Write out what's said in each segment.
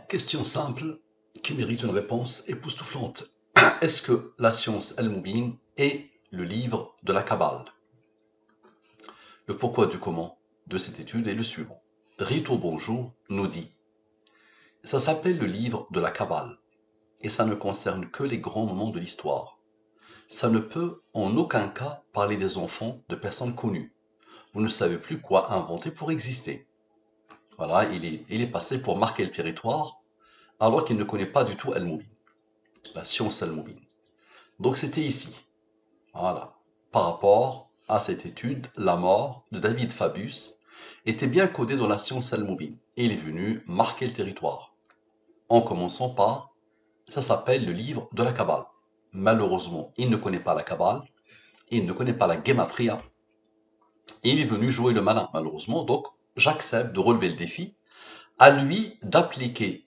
Question simple qui mérite une réponse époustouflante. Est-ce que la science Al-Mubin est le livre de la Kabbale? Le pourquoi du comment de cette étude est le suivant. Rito Bonjour nous dit « Ça s'appelle le livre de la Kabbale et ça ne concerne que les grands moments de l'histoire. Ça ne peut en aucun cas parler des enfants de personnes connues. Vous ne savez plus quoi inventer pour exister. » Voilà, il est passé pour marquer le territoire alors qu'il ne connaît pas du tout Al-Mubin, la science Al-Mubin. Donc c'était ici, voilà, par rapport à cette étude, la mort de David Fabius était bien codée dans la science Al-Mubin et il est venu marquer le territoire. En commençant par, ça s'appelle le livre de la Kabbale. Malheureusement, il ne connaît pas la Kabbale, il ne connaît pas la Gematria, et il est venu jouer le malin, malheureusement, donc j'accepte de relever le défi, à lui d'appliquer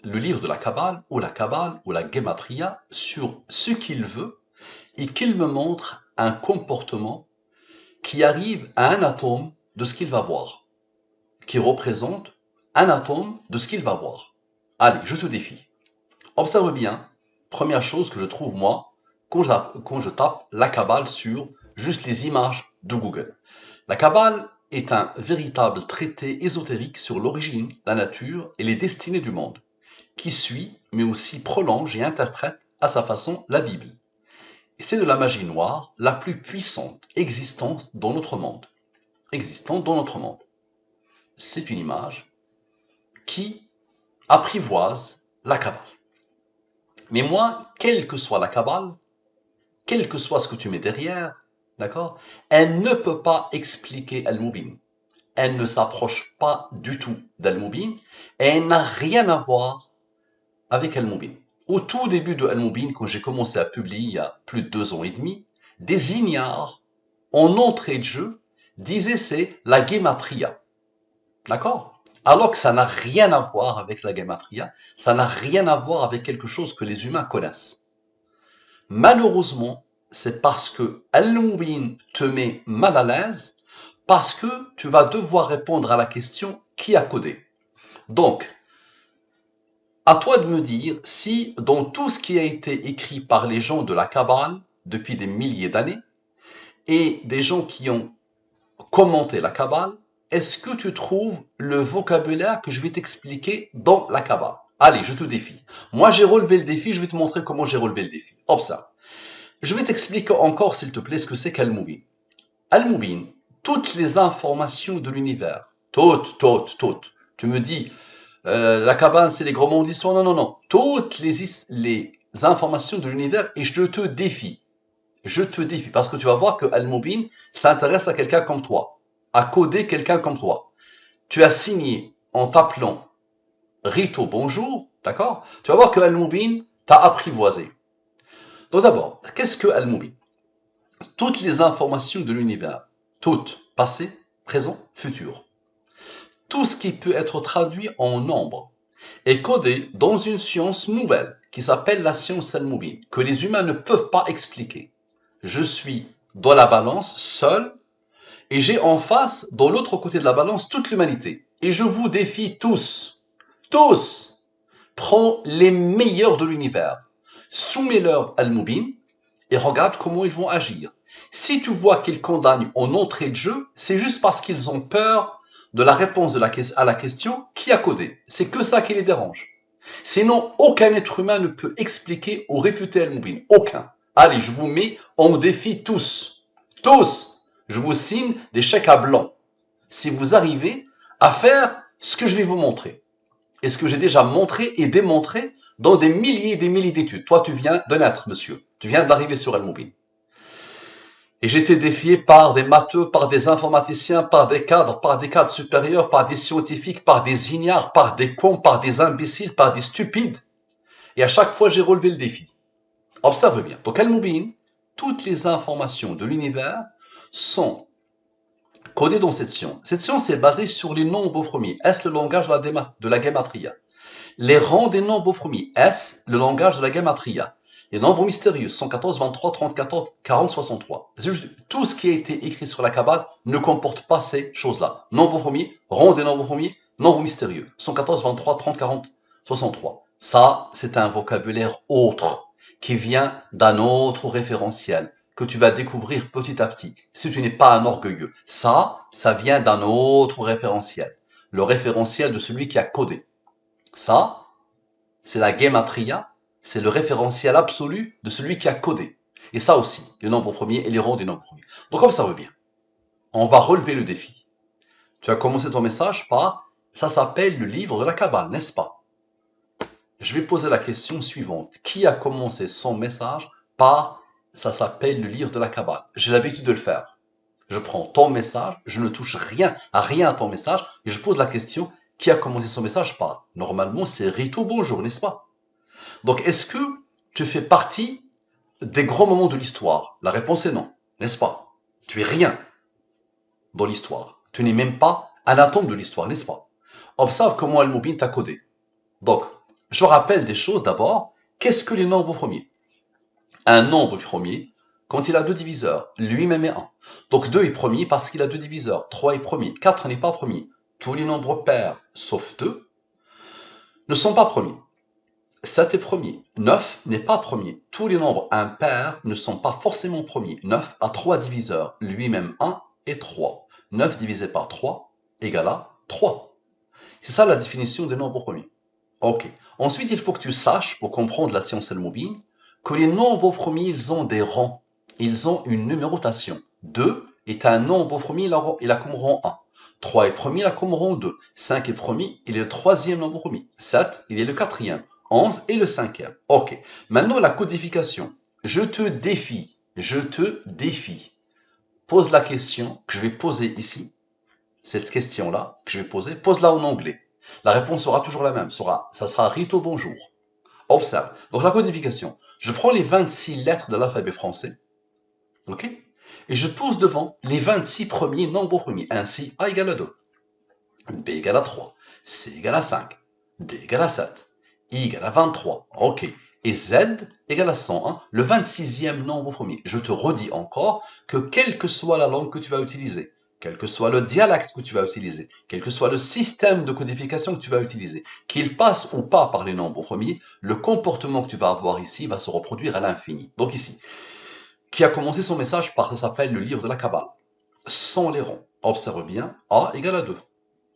le livre de la Kabbale ou la Gematria sur ce qu'il veut et qu'il me montre un comportement qui arrive à un atome de ce qu'il va voir, qui représente un atome de ce qu'il va voir. Allez, je te défie. Observe bien, première chose que je trouve moi, quand je tape la Kabbale sur juste les images de Google. La Kabbale est un véritable traité ésotérique sur l'origine, la nature et les destinées du monde, qui suit, mais aussi prolonge et interprète à sa façon la Bible. Et c'est de la magie noire la plus puissante existante dans notre monde. C'est une image qui apprivoise la Kabbale. Mais moi, quelle que soit la Kabbale, quel que soit ce que tu mets derrière, d'accord, elle ne peut pas expliquer Al-Mubin. Elle ne s'approche pas du tout d'Al-Mubin et elle n'a rien à voir avec Al-Mubin. Au tout début de Al-Mubin, quand j'ai commencé à publier il y a plus de 2 ans et demi, des ignares, en entrée de jeu, disaient c'est la Gematria. D'accord? Alors que ça n'a rien à voir avec la Gematria, ça n'a rien à voir avec quelque chose que les humains connaissent. Malheureusement, c'est parce que Al-Mubin te met mal à l'aise, parce que tu vas devoir répondre à la question qui a codé. Donc, à toi de me dire si dans tout ce qui a été écrit par les gens de la Kabbale depuis des milliers d'années et des gens qui ont commenté la Kabbale, est-ce que tu trouves le vocabulaire que je vais t'expliquer dans la Kabbale? Allez, je te défie. Moi, j'ai relevé le défi, je vais te montrer comment j'ai relevé le défi. Observe. Je vais t'expliquer encore, s'il te plaît, ce que c'est qu'Al-Mubin. Al-Mubin, toutes les informations de l'univers, toutes. Tu me dis, la Kabbale, c'est les grands mondes d'histoire. Non. Toutes les informations de l'univers et je te défie. Parce que tu vas voir que Al-Mubin s'intéresse à quelqu'un comme toi, à coder quelqu'un comme toi. Tu as signé en t'appelant Rito Bonjour, d'accord? Tu vas voir que Al-Mubin t'a apprivoisé. Donc d'abord, qu'est-ce que Al-Mubin? Toutes les informations de l'univers, toutes, passé, présent, futur. Tout ce qui peut être traduit en nombre est codé dans une science nouvelle qui s'appelle la science Al-Mubin, que les humains ne peuvent pas expliquer. Je suis dans la balance seul et j'ai en face, dans l'autre côté de la balance, toute l'humanité. Et je vous défie tous, prends les meilleurs de l'univers, soumets-leur Al-Mubin et regarde comment ils vont agir. Si tu vois qu'ils condamnent en entrée de jeu, c'est juste parce qu'ils ont peur de la réponse à la question qui a codé. C'est que ça qui les dérange. Sinon, aucun être humain ne peut expliquer ou réfuter Al-Mubin. Aucun. Allez, je vous mets en défi tous. Je vous signe des chèques à blanc. Si vous arrivez à faire ce que je vais vous montrer. Et ce que j'ai déjà montré et démontré dans des milliers et des milliers d'études. Toi, tu viens de naître, monsieur. Tu viens d'arriver sur Al-Mubin. Et j'ai été défié par des matheux, par des informaticiens, par des cadres supérieurs, par des scientifiques, par des ignares, par des cons, par des imbéciles, par des stupides. Et à chaque fois, j'ai relevé le défi. Observe bien. Donc, Al-Mubin, toutes les informations de l'univers sont codées dans cette science. Cette science est basée sur les nombres premiers. Est-ce le langage de la Gematria? Les rangs des nombres premiers. Est-ce le langage de la Gematria? Les nombres mystérieux, 114, 23, 34, 40, 63. Tout ce qui a été écrit sur la Kabbale ne comporte pas ces choses-là. Nombres premiers, rang des nombres premiers, nombres mystérieux. 114, 23, 30, 40, 63. Ça, c'est un vocabulaire autre qui vient d'un autre référentiel que tu vas découvrir petit à petit. Si tu n'es pas un orgueilleux, ça vient d'un autre référentiel. Le référentiel de celui qui a codé. Ça, c'est la gematria, c'est le référentiel absolu de celui qui a codé. Et ça aussi, les nombres premiers et les rangs des nombres premiers. Donc comme ça revient, on va relever le défi. Tu as commencé ton message par « ça s'appelle le livre de la Kabbale, n'est-ce pas ?» Je vais poser la question suivante. Qui a commencé son message par « ça s'appelle le livre de la Kabbale » J'ai l'habitude de le faire. Je prends ton message, je ne touche rien à ton message, et je pose la question « qui a commencé son message par ?» Normalement, c'est Rito Bonjour, n'est-ce pas? Donc, est-ce que tu fais partie des grands moments de l'histoire? La réponse est non, n'est-ce pas? Tu es rien dans l'histoire. Tu n'es même pas un atome de l'histoire, n'est-ce pas? Observe comment Al-Mubin t'a codé. Donc, je rappelle des choses d'abord. Qu'est-ce que les nombres premiers? Un nombre premier, quand il a deux diviseurs, lui-même est 1. Donc 2 est premier parce qu'il a deux diviseurs. 3 est premier. 4 n'est pas premier. Tous les nombres pairs, sauf 2, ne sont pas premiers. 7 est premier. 9 n'est pas premier. Tous les nombres impairs ne sont pas forcément premiers. 9 a 3 diviseurs, lui-même 1 et 3. 9 divisé par 3 égale à 3. C'est ça la définition des nombres premiers. Ok. Ensuite, il faut que tu saches, pour comprendre la science Al-Mubin, que les nombres premiers, ils ont des rangs. Ils ont une numérotation. 2 est un nombre premier, il a comme rang 1. 3 est premier, il a comme rang 2. 5 est premier, il est le troisième nombre premier. 7, il est le quatrième. 11 est le cinquième. Ok. Maintenant, la codification. Je te défie. Pose la question que je vais poser ici. Cette question-là que je vais poser, pose-la en anglais. La réponse sera toujours la même. Ça sera Rito Bonjour. Observe. Donc la codification. Je prends les 26 lettres de l'alphabet français. Ok? Et je pose devant les 26 premiers nombres premiers. Ainsi, A égale à 2. B égale à 3. C égale à 5. D égale à 7. I égale à 23. Ok. Et Z égale à 101, le 26e nombre premier. Je te redis encore que quelle que soit la langue que tu vas utiliser, quel que soit le dialecte que tu vas utiliser, quel que soit le système de codification que tu vas utiliser, qu'il passe ou pas par les nombres premiers, le comportement que tu vas avoir ici va se reproduire à l'infini. Donc ici, qui a commencé son message par, ça s'appelle le livre de la Kabbale, sans les rangs. Observe bien, A égale à 2.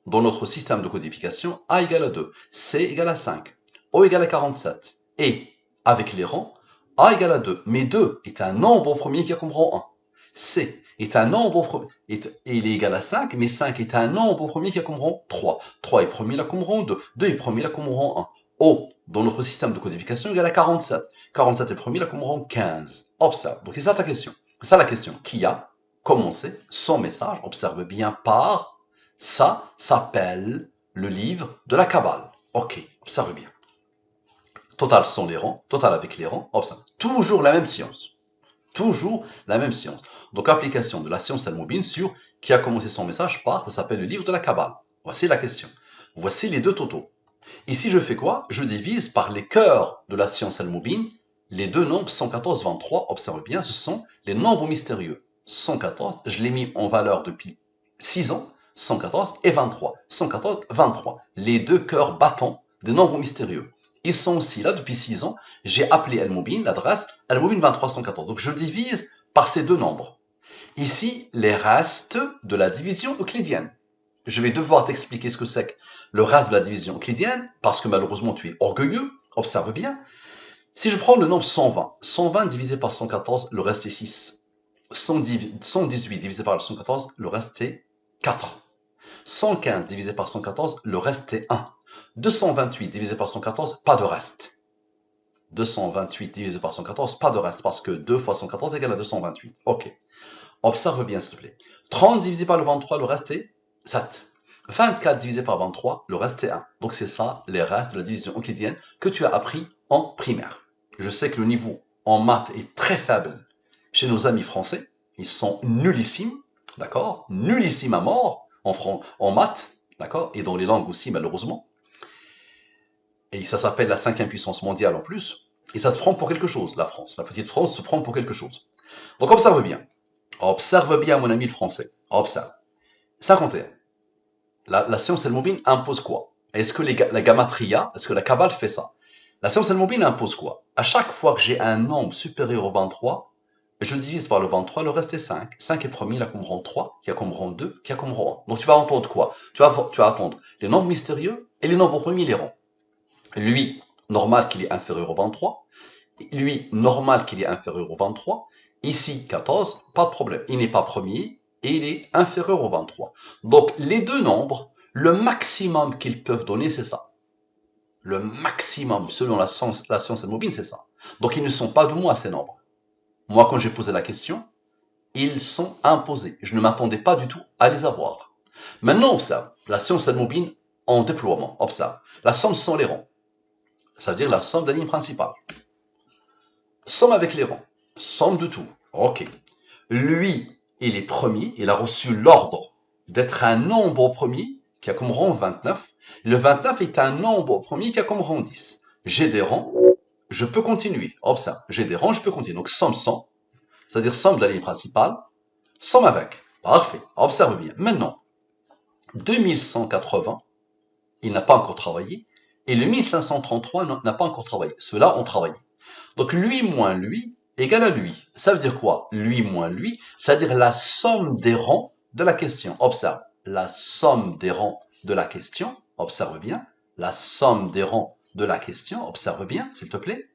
Dans notre système de codification, A égale à 2, C égale à 5, O égale à 47, et avec les rangs, A égale à 2, mais 2 est un nombre premier qui a comme rang 1. C est un nombre premier, il est égal à 5, mais 5 est un nombre premier qui a comme rang 3. 3 est premier, il a comme rang 2. 2 est premier, il a comme rang 1. O, dans notre système de codification, égale à 47. 47 est premier, il a comme rang 15. Observe. Donc c'est ça ta question. C'est ça la question. Qui a commencé son message? Observe bien par ça s'appelle le livre de la Kabbale. Ok, observe bien. Total sans les rangs, total avec les rangs, observe. Toujours la même science. Toujours la même science. Donc, application de la science Al-Mubin sur qui a commencé son message par, ça s'appelle le livre de la Kabbale. Voici la question. Voici les deux totaux. Ici, je fais quoi? Je divise par les cœurs de la science Al-Mubin les deux nombres 114, 23. Observe bien, ce sont les nombres mystérieux. 114, je l'ai mis en valeur depuis 6 ans. 114 et 23. 114, 23. Les deux cœurs battants des nombres mystérieux. Ils sont aussi là depuis 6 ans. J'ai appelé Al-Mubin, l'adresse Al-Mubin 2314. Donc je divise par ces deux nombres. Ici, les restes de la division euclidienne. Je vais devoir t'expliquer ce que c'est que le reste de la division euclidienne, parce que malheureusement tu es orgueilleux. Observe bien. Si je prends le nombre 120, 120 divisé par 114, le reste est 6. 118 divisé par 114, le reste est 4. 115 divisé par 114, le reste est 1. 228 divisé par 114, pas de reste. 228 divisé par 114, pas de reste, parce que 2 fois 114 égale à 228. Ok. Observe bien, s'il te plaît. 30 divisé par le 23, le reste est 7. 24 divisé par 23, le reste est 1. Donc c'est ça, les restes de la division euclidienne que tu as appris en primaire. Je sais que le niveau en maths est très faible chez nos amis français. Ils sont nullissimes, d'accord? Nullissimes à mort en maths, d'accord? Et dans les langues aussi, malheureusement. Et ça s'appelle la 5e puissance mondiale en plus. Et ça se prend pour quelque chose, la France. La petite France se prend pour quelque chose. Donc observe bien. Observe bien, mon ami le français. Observe. 51. La science Al-Mubin impose quoi? Est-ce que la gamatria, est-ce que la Kabbale fait ça? La science al-mobile impose quoi? À chaque fois que j'ai un nombre supérieur au 23, je le divise par le 23, le reste est 5. 5 est premier, il y a comme rang 3, qui a comme rang 2, qui a comme rang 1. Donc tu vas entendre quoi? Tu vas attendre les nombres mystérieux et les nombres premiers, les rangs. Lui, normal qu'il est inférieur au 23. Lui, normal qu'il est inférieur au 23. Ici, 14, pas de problème. Il n'est pas premier et il est inférieur au 23. Donc les deux nombres, le maximum qu'ils peuvent donner, c'est ça. Le maximum, selon la science al-mobile, c'est ça. Donc ils ne sont pas de moi, ces nombres. Moi, quand j'ai posé la question, ils sont imposés. Je ne m'attendais pas du tout à les avoir. Maintenant, observe, la science al-mobile en déploiement. Observe, la somme sans les rangs. Ça veut dire la somme de la ligne principale. Somme avec les rangs. Somme de tout. Ok. Lui, il est premier. Il a reçu l'ordre d'être un nombre premier qui a comme rang 29. Le 29 est un nombre premier qui a comme rang 10. J'ai des rangs. Je peux continuer. Observe. J'ai des rangs, je peux continuer. Donc, somme sans. C'est-à-dire somme de la ligne principale. Somme avec. Parfait. Observe bien. Maintenant, 2180, il n'a pas encore travaillé. Et le 1533 n'a pas encore travaillé. Ceux-là ont travaillé. Donc lui moins lui égale à lui. Ça veut dire quoi? Lui moins lui, c'est-à-dire la somme des rangs de la question. Observe, la somme des rangs de la question. Observe bien, la somme des rangs de la question. Observe bien, s'il te plaît.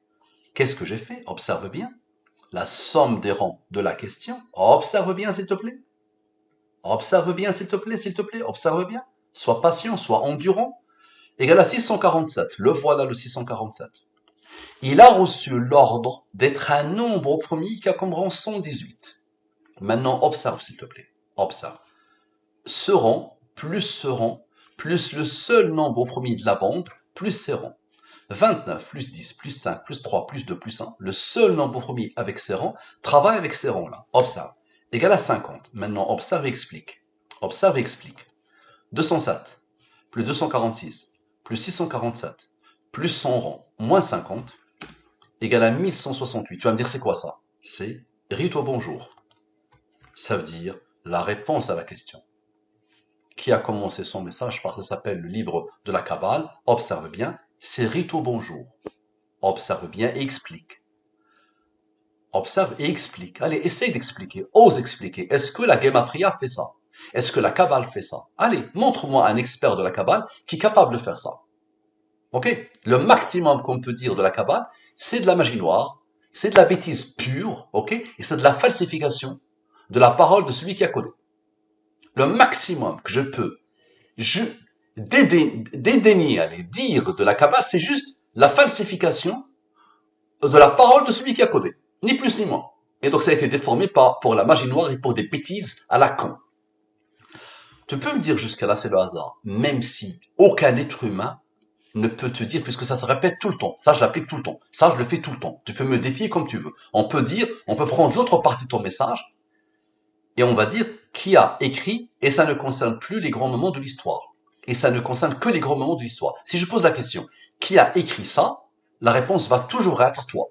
Qu'est-ce que j'ai fait? Observe bien. La somme des rangs de la question. Observe bien, s'il te plaît. Observe bien, s'il te plaît, s'il te plaît. Observe bien. Sois patient, sois endurant. Égale à 647. Le voilà, le 647. Il a reçu l'ordre d'être un nombre premier qui a comme rang 118. Maintenant, observe s'il te plaît. Observe. Ce rang, plus le seul nombre premier de la bande, plus ces rangs. 29, plus 10, plus 5, plus 3, plus 2, plus 1. Le seul nombre premier avec ces rangs travaille avec ces rangs-là. Observe. Égal à 50. Maintenant, observe et explique. Observe et explique. 207, plus 246, plus 647, plus 100 rangs, moins 50, égale à 1168. Tu vas me dire, c'est quoi ça? C'est Rito bonjour. Ça veut dire la réponse à la question. Qui a commencé son message par, ça s'appelle le livre de la Kabbale. Observe bien, c'est Rito bonjour. Observe bien et explique. Observe et explique. Allez, essaye d'expliquer, ose expliquer. Est-ce que la Gematria fait ça? Est-ce que la Kabbale fait ça? Allez, montre-moi un expert de la Kabbale qui est capable de faire ça. Ok? Le maximum qu'on peut dire de la Kabbale, c'est de la magie noire, c'est de la bêtise pure, ok? Et c'est de la falsification de la parole de celui qui a codé. Le maximum que je peux dédaigner, aller dire de la Kabbale, c'est juste la falsification de la parole de celui qui a codé. Ni plus ni moins. Et donc ça a été déformé pour la magie noire et pour des bêtises à la con. Tu peux me dire jusqu'à là, c'est le hasard, même si aucun être humain ne peut te dire, puisque ça se répète tout le temps. Ça, je l'applique tout le temps. Ça, je le fais tout le temps. Tu peux me défier comme tu veux. On peut prendre l'autre partie de ton message et on va dire qui a écrit, et ça ne concerne plus les grands moments de l'histoire. Et ça ne concerne que les grands moments de l'histoire. Si je pose la question, qui a écrit ça? La réponse va toujours être toi.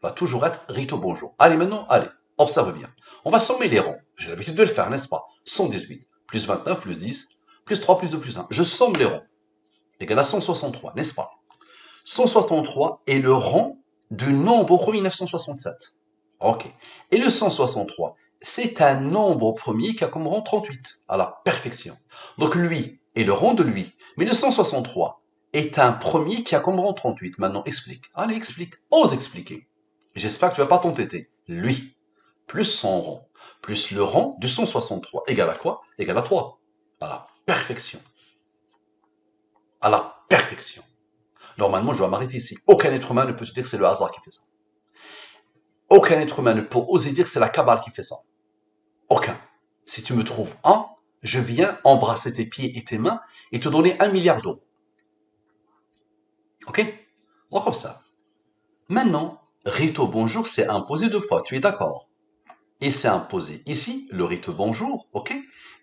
Va toujours être Rito bonjour. Allez, maintenant, allez, observe bien. On va sommer les rangs. J'ai l'habitude de le faire, n'est-ce pas? 118, plus 29, plus 10, plus 3, plus 2, plus 1. Je somme les rangs. Égal à 163, n'est-ce pas? 163 est le rang du nombre premier 967. Ok. Et le 163, c'est un nombre premier qui a comme rang 38, à la perfection. Donc lui est le rang de lui. Mais le 163 est un premier qui a comme rang 38. Maintenant, explique. Allez, explique. Ose expliquer. J'espère que tu vas pas t'entêter. Lui, plus son rang, plus le rang du 163, égal à quoi? Égal à 3. À la perfection. À la perfection. Normalement, je dois m'arrêter ici. Aucun être humain ne peut te dire que c'est le hasard qui fait ça. Aucun être humain ne peut oser dire que c'est la Kabbale qui fait ça. Aucun. Si tu me trouves un, je viens embrasser tes pieds et tes mains et te donner 1 milliard d'euros. Ok? Donc comme ça. Maintenant, Rito bonjour, c'est imposé 2 fois. Tu es d'accord? Et c'est imposé ici, le Rito bonjour, ok?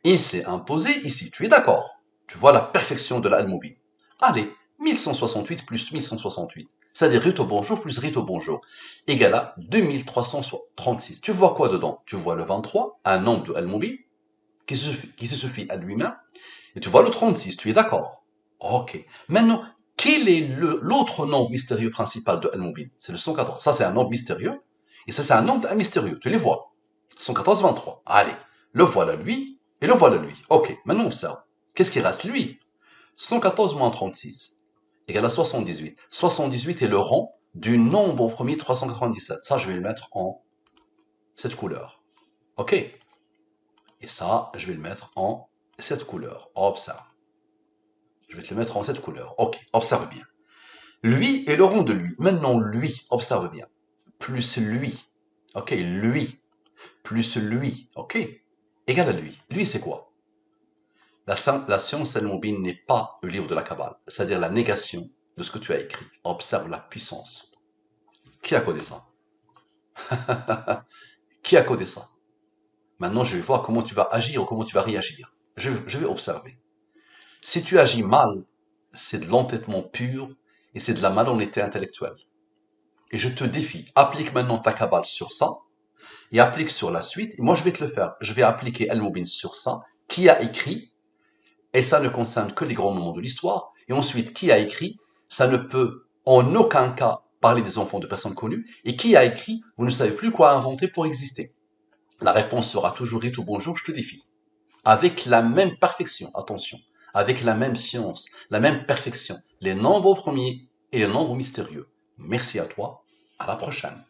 Et c'est imposé ici. Tu es d'accord? Tu vois la perfection de la Al-Mubin. Allez, 1168 plus 1168. C'est-à-dire Rito bonjour plus Rito bonjour. Égale à 2336. Tu vois quoi dedans? Tu vois le 23, un nombre de Al-Mubin, qui se suffit à lui-même. Et tu vois le 36, tu es d'accord? Ok. Maintenant, quel est l'autre nombre mystérieux principal de Al-Mubin? C'est le 114. Ça, c'est un nombre mystérieux. Et ça, c'est un nombre mystérieux. Tu les vois. 114, 23. Allez. Le voilà lui. Et le voilà lui. Ok. Maintenant, observe. Qu'est-ce qui reste? Lui. 114 moins 36 égale à 78. 78 est le rang du nombre au premier 397. Ça, je vais le mettre en cette couleur. Ok. Et ça, je vais le mettre en cette couleur. Observe. Je vais te le mettre en cette couleur. Ok. Observe bien. Lui est le rang de lui. Maintenant, lui, observe bien. Plus lui. Ok, lui. Plus lui. Ok. Égal à lui. Lui, c'est quoi? La science Al-Mubin n'est pas le livre de la Kabbale, c'est-à-dire la négation de ce que tu as écrit. Observe la puissance. Qui a codé ça? Qui a codé ça? Maintenant, je vais voir comment tu vas agir ou comment tu vas réagir. Je vais observer. Si tu agis mal, c'est de l'entêtement pur et c'est de la malhonnêteté intellectuelle. Et je te défie, applique maintenant ta Kabbale sur ça et applique sur la suite. Et moi, je vais te le faire. Je vais appliquer Al-Mubin sur ça. Qui a écrit? Et ça ne concerne que les grands moments de l'histoire. Et ensuite, qui a écrit? Ça ne peut en aucun cas parler des enfants de personnes connues. Et qui a écrit? Vous ne savez plus quoi inventer pour exister. La réponse sera toujours Rito bonjour, je te défie. Avec la même perfection, attention, avec la même science, la même perfection, les nombres premiers et les nombres mystérieux. Merci à toi, à la prochaine.